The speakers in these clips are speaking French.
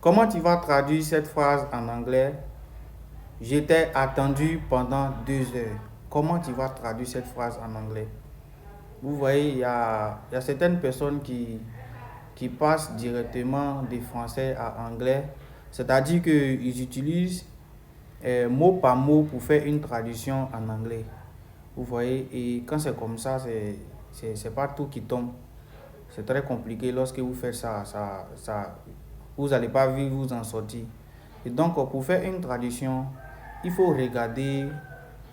Comment tu vas traduire cette phrase en anglais? J'étais attendu pendant 2 heures. Comment tu vas traduire cette phrase en anglais? Vous voyez, il y a certaines personnes qui passent directement du français à anglais. C'est-à-dire qu'ils utilisent mot par mot pour faire une traduction en anglais. Vous voyez, et quand c'est comme ça, c'est pas tout qui tombe. C'est très compliqué lorsque vous faites ça, vous n'allez pas vite vous en sortir. Et donc, pour faire une traduction, il faut regarder,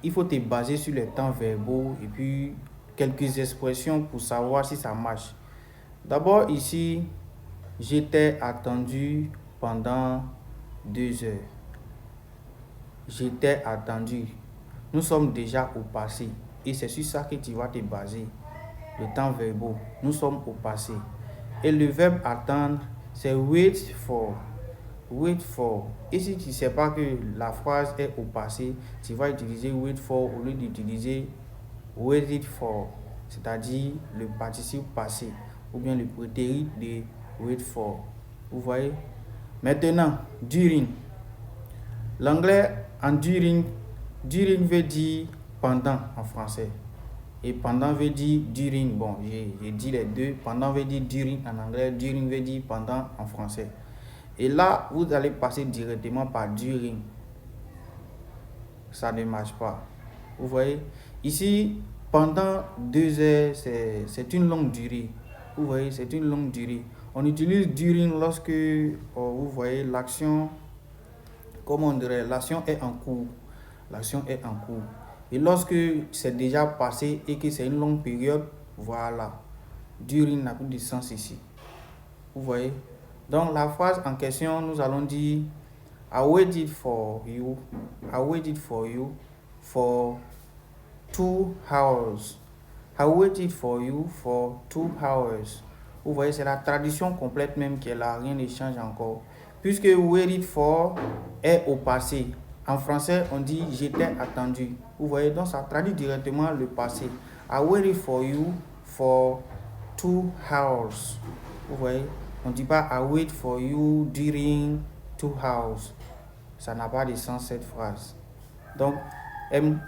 il faut te baser sur les temps verbaux et puis quelques expressions pour savoir si ça marche. D'abord, ici, j'étais attendu pendant 2 heures. J'étais attendu. Nous sommes déjà au passé et c'est sur ça que tu vas te baser. Le temps verbal, nous sommes au passé. Et le verbe attendre, c'est wait for. Wait for. Et si tu ne sais pas que la phrase est au passé, tu vas utiliser wait for au lieu d'utiliser waited for, c'est-à-dire le participe passé ou bien le prétérit de wait for. Vous voyez? Maintenant, during. L'anglais en during veut dire pendant en français. Et pendant veut dire during. Bon, j'ai dit les deux. Pendant veut dire during en anglais. During veut dire pendant en français. Et là, vous allez passer directement par during. Ça ne marche pas. Vous voyez? Ici, pendant 2 heures, c'est une longue durée. Vous voyez, c'est une longue durée. On utilise during lorsque, vous voyez, l'action, comment on dirait, l'action est en cours. L'action est en cours. Et lorsque c'est déjà passé et que c'est une longue période, voilà. During n'a plus de sens ici. Vous voyez? Donc la phrase en question, nous allons dire I waited for you. I waited for you for 2 hours. I waited for you for 2 hours. Vous voyez, c'est la traduction complète même qui est là, rien ne change encore. Puisque waited for est au passé. En français, on dit j'étais attendu. Vous voyez, donc ça traduit directement le passé. I waited for you for 2 hours. Vous voyez, on ne dit pas I wait for you during 2 hours. Ça n'a pas de sens cette phrase. Donc, aime,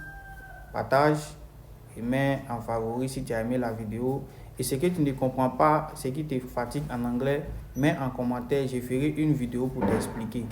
partage et mets en favori si tu as aimé la vidéo. Et ce que tu ne comprends pas, ce qui te fatigue en anglais, mets en commentaire, je ferai une vidéo pour t'expliquer.